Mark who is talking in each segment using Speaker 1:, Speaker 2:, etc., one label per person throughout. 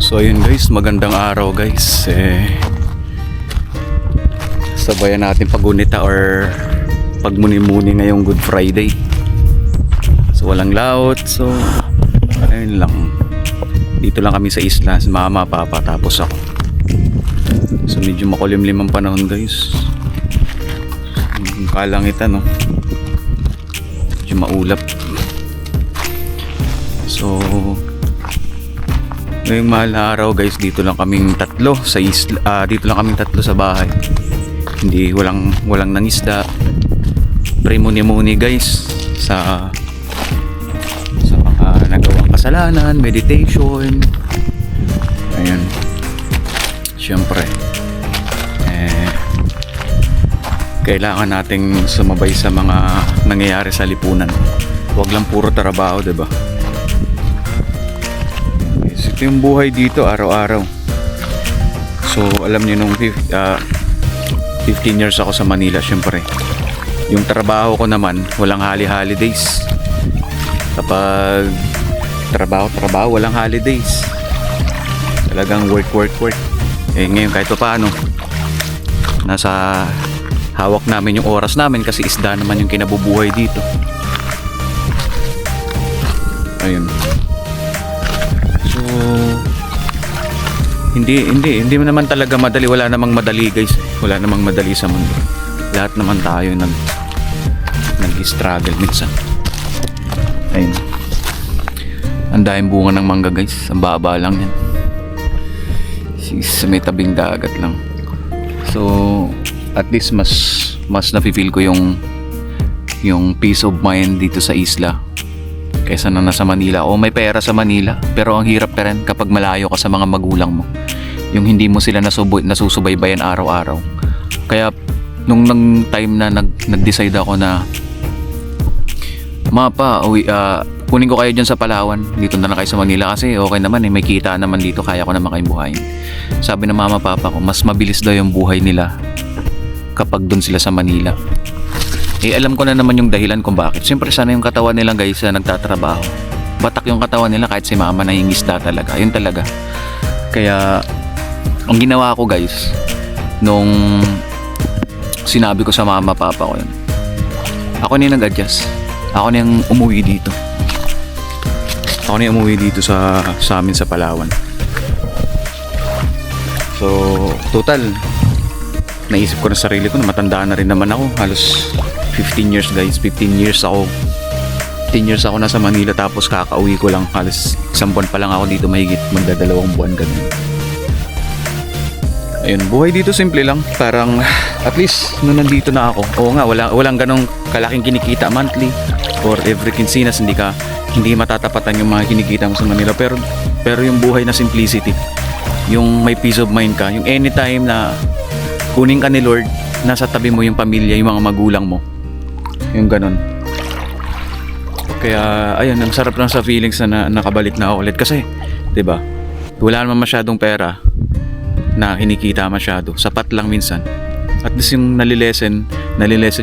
Speaker 1: So ayun guys, magandang araw guys. Sabayan natin pagunita or pagmuni-muni ngayong Good Friday. So walang laot. So ayun lang. Dito lang kami sa isla, si mama, papa, tapos ako. So medyo makulimlim ang panahon guys. Kalangitan no. Medyo maulap. So ngayong mahal na araw guys, dito lang kaming tatlo sa isla, dito lang kaming tatlo sa bahay. Hindi walang nangisda. Pre-muni-muni guys sa mga nagawang kasalanan, meditation. Ayun. Siyempre kailangan nating sumabay sa mga nangyayari sa lipunan. Huwag lang puro trabaho, 'di ba? Ito yung buhay dito araw-araw. So alam niyo nung 15 years ako sa Manila, syempre yung trabaho ko naman walang holidays. Kapag trabaho walang holidays, talagang work. Ngayon kahit pa paano nasa hawak namin yung oras namin kasi isda naman yung kinabubuhay dito. Ayun. So hindi naman talaga madali. Wala namang madali guys. Wala namang madali sa mundo. Lahat naman tayo nag-struggle minsan. Ayun. Ang daming bunga ng mangga guys. Ang baba lang yan. Sa may tabing dagat lang. So at least mas nafe-feel ko yung peace of mind dito sa isla kaysa na nasa Manila. O may pera sa Manila, pero ang hirap pa rin kapag malayo ka sa mga magulang mo. Yung hindi mo sila nasusubaybayan araw-araw. Kaya nung time na nag-decide ako na mapa, kunin ko kayo dyan sa Palawan, dito na lang kayo sa Manila kasi okay naman may kita naman dito, kaya ko naman kayong buhayin. Sabi ng mama papa ko, mas mabilis daw yung buhay nila kapag doon sila sa Manila. Alam ko na naman yung dahilan kung bakit. Siyempre sana yung katawan nila guys na nagtatrabaho. Batak yung katawan nila kahit si mama nangingisda talaga. Yun talaga. Kaya ang ginawa ko guys, nung sinabi ko sa mama papa ko yun, ako na yung nag-adjust. Ako na yung umuwi dito. Sa amin sa Palawan. So total naisip ko na sarili ko na matanda na rin naman ako. Halos 15 years guys. 15 years ako nasa Manila, tapos kakauwi ko lang. Halos isang buwan pa lang ako dito, mahigit magdadalawang buwan ganun. Ayun, buhay dito simple lang. Parang at least nung nandito na ako, oo nga, walang ganong kalaking kinikita monthly or every quincenas. Hindi matatapatan yung mga kinikita mo sa Manila, pero yung buhay na simplicity, yung may peace of mind ka, yung anytime na kunin ka ni Lord, nasa tabi mo yung pamilya, yung mga magulang mo, yung ganon. Kaya ayun, ang sarap lang sa feelings na nakabalik na ako ulit kasi 'di ba, wala naman masyadong pera na kinikita masyado, sapat lang minsan. At least yung nalilesen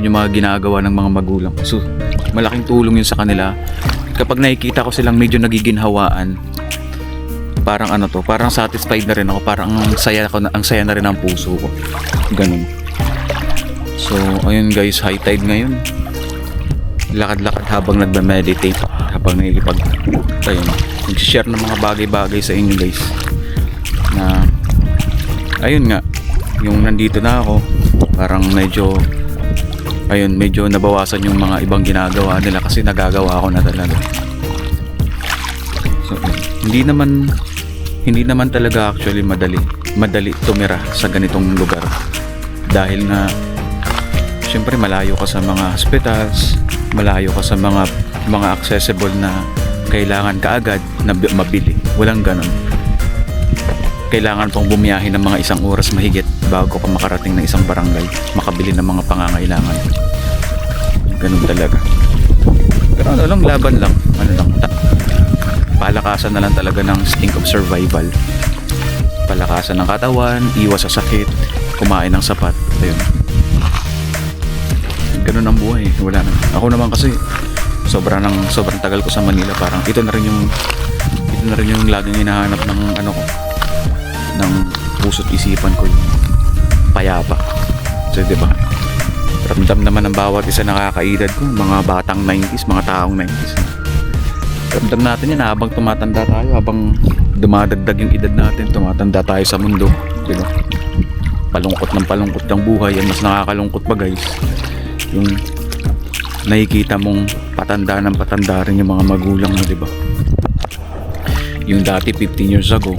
Speaker 1: yung mga ginagawa ng mga magulang. So malaking tulong yun sa kanila. Kapag nakikita ko silang medyo nagiginhawaan, parang parang satisfied na rin ako, parang ang saya na rin ang puso ko. Ganun. So ayun guys, high tide ngayon. Lakad-lakad habang nagme-meditate, habang nag-share ng mga bagay-bagay sa inyo guys. Na ayun nga, yung nandito na ako, parang medyo nabawasan yung mga ibang ginagawa nila kasi nagagawa ko na talaga. So hindi naman talaga actually madali tumira sa ganitong lugar, dahil na syempre malayo ka sa mga hospitals, malayo ka sa mga accessible na kailangan kaagad na mabili. Walang ganon. Kailangan pang bumiyahe ng mga 1 oras mahigit bago ka makarating ng isang barangay, makabili ng mga pangangailangan. Ganun talaga. Pero laban lang. Palakasan na lang talaga ng instinct of survival. Palakasan ng katawan, iwas sa sakit, kumain ng sapat. Ayun. Ganun ang buhay. Wala na. Ako naman kasi sobrang tagal ko sa Manila, parang ito na rin yung laging hinahanap ng ng puso't isipan ko yung payapa. So, diba? Ramdam naman ng bawat isa nakakaedad ko, mga batang 90s, mga taong 90s. Ramdam natin yan habang tumatanda tayo, habang dumadagdag yung edad natin, tumatanda tayo sa mundo, diba? Palungkot ng buhay. Yan mas nakakalungkot pa guys, yung nakikita mong patanda ng patanda rin yung mga magulang mo, diba? Yung dati 15 years ago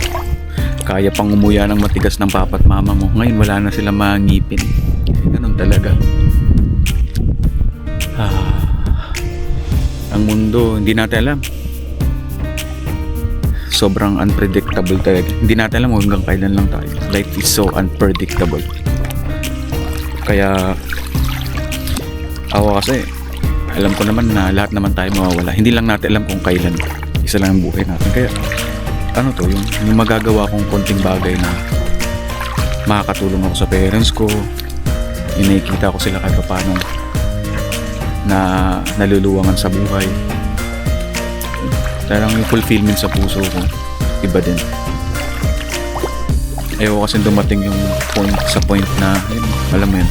Speaker 1: kaya pang umuya ng matigas ng papa at mama mo, ngayon wala na silang mga ngipin. Ganun talaga. Ang mundo hindi natin alam, sobrang unpredictable talaga. Hindi natin alam hanggang kailan lang tayo. Life is so unpredictable. Kaya ako kasi alam ko naman na lahat naman tayo mawawala. Hindi lang natin alam kung kailan. Isa lang ang buhay natin. Kaya ano to, yung magagawa kong konting bagay na makakatulong ako sa parents ko, yung nakikita ko sila kahit paano na naluluwangan sa buhay. Parang yung fulfillment sa puso ko, iba din. Ayoko kasi dumating yung point na yun, alam mo yun,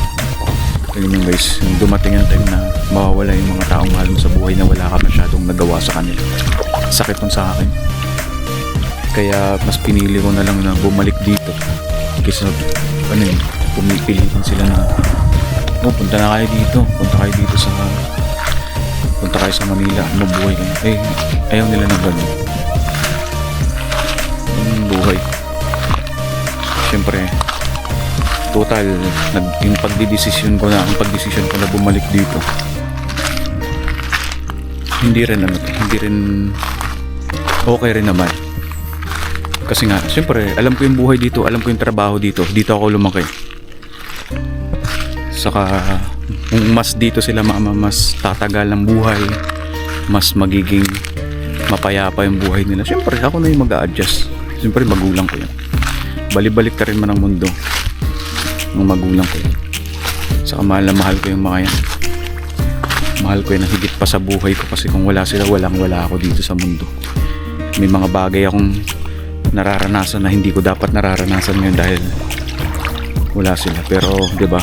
Speaker 1: yun guys, yung dumating yung time na mawawala yung mga taong mahal mo sa buhay na wala ka masyadong nagawa sa kanila. Sakit nun sa akin. Kaya mas pinili ko na lang na bumalik dito kaysa pumipilitan sila na punta na kayo dito, punta kayo sa Manila, mabuhay kayo. Ayaw nila na gano'n. Yung buhay, syempre total yung pagdidesisyon ko na bumalik dito, hindi rin okay rin naman. Kasi nga, syempre, alam ko yung buhay dito, alam ko yung trabaho dito. Dito ako lumaki. Saka, kung mas dito sila mas tatagal ang buhay, mas magiging mapayapa yung buhay nila. Syempre, ako na yung mag-a-adjust. Syempre, magulang ko yan. Balibalik ka rin man ang mundo ng magulang ko yan. Saka mahal na mahal ko yung mga yan. Mahal ko yan na higit pa sa buhay ko kasi kung wala sila, walang-wala ako dito sa mundo. May mga bagay akong nararanasan na hindi ko dapat nararanasan ngayon dahil wala sila. Pero 'di ba,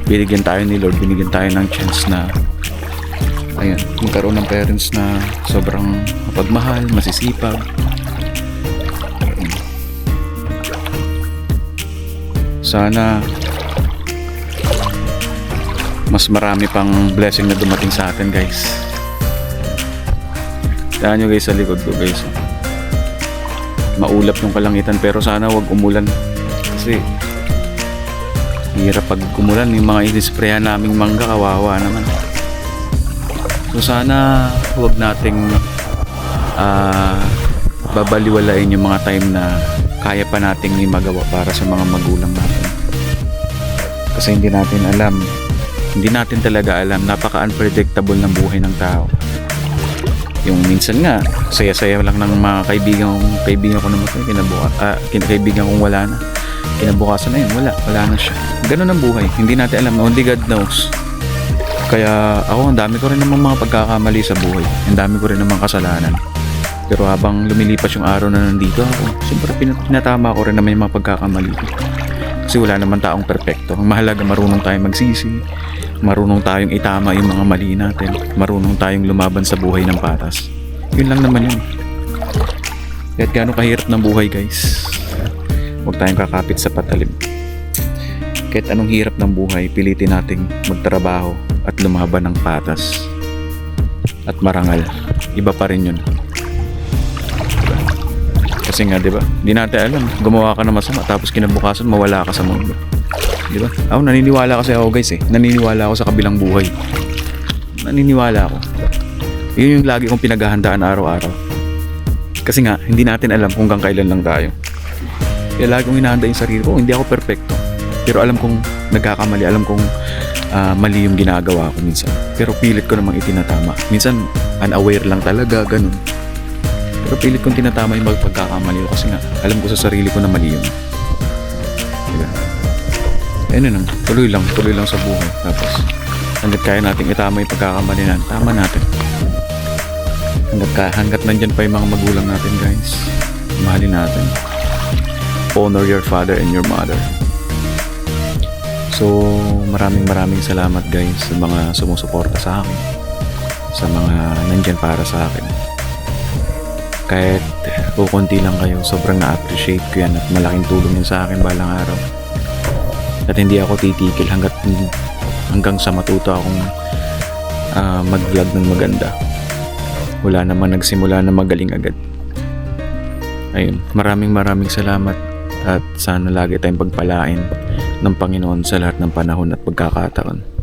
Speaker 1: binigyan tayo ni Lord, binigyan tayo ng chance na ayun, magkaroon ng parents na sobrang mapagmahal, masisipag. Sana mas marami pang blessing na dumating sa atin guys. Tingnan nyo guys sa likod ko guys, maulap yung kalangitan, pero sana wag umulan kasi hirap pag umulan. Yung mga inisprayan naming mangga, kawawa naman. So sana wag nating babaliwalain yung mga time na kaya pa nating may magawa para sa mga magulang natin, kasi hindi natin talaga alam. Napaka-unpredictable ng buhay ng tao. Yung minsan nga saya-saya lang ng mga kaibigan ko naman kaibigan kong wala na, kinabukasan na yun, wala na siya. Ganun ang buhay, hindi natin alam, only God knows. Kaya ako, ang dami ko rin namang mga pagkakamali sa buhay, ang dami ko rin namang kasalanan, pero habang lumilipas yung araw na nandito ako, siyempre pinatama ko rin naman yung mga pagkakamali ko, kasi wala naman taong perpekto. Ang mahalaga, marunong tayong magsisi, marunong tayong itama yung mga mali natin, marunong tayong lumaban sa buhay ng patas. Yun lang naman yun. Kahit gaano kahirap ng buhay guys, huwag tayong kakapit sa patalim. Kahit anong hirap ng buhay, pilitin nating magtrabaho at lumaban ng patas at marangal. Iba pa rin yun. Kasi nga, di ba? Hindi natin alam, gumawa ka ng masama tapos kinabukasan mawala ka sa mundo. Di ba? Ako, naniniwala kasi ako guys naniniwala ako sa kabilang buhay. Naniniwala ako. Yun yung lagi kong pinaghahandaan araw-araw. Kasi nga, hindi natin alam kung hanggang kailan lang tayo. Kaya lagi kong hinahanda yung sarili ko. Hindi ako perfecto, pero alam kong nagkakamali. Alam kong mali yung ginagawa ko minsan, pero pilit ko namang itinatama. Minsan unaware lang talaga, ganun. Pero pilit kong tinatama yung pagkakamali ko, kasi nga alam ko sa sarili ko na mali yun. Diba? Ayun, tuloy lang sa buhay. Tapos hanggat kaya nating itama yung pagkakamali natin, tama natin. Hanggat nandyan pa yung mga magulang natin guys, mahalin natin. honor your father and your mother. So, maraming salamat guys sa mga sumusuporta sa akin, sa mga nandyan para sa akin. Kahit kukunti lang kayo, sobrang na-appreciate ko yan at malaking tulong yun sa akin balang araw. At hindi ako titigil hanggang sa matuto akong mag-vlog ng maganda. Wala naman nagsimula na magaling agad. Ayun, maraming salamat at sana lagi tayong pagpalain ng Panginoon sa lahat ng panahon at pagkakataon.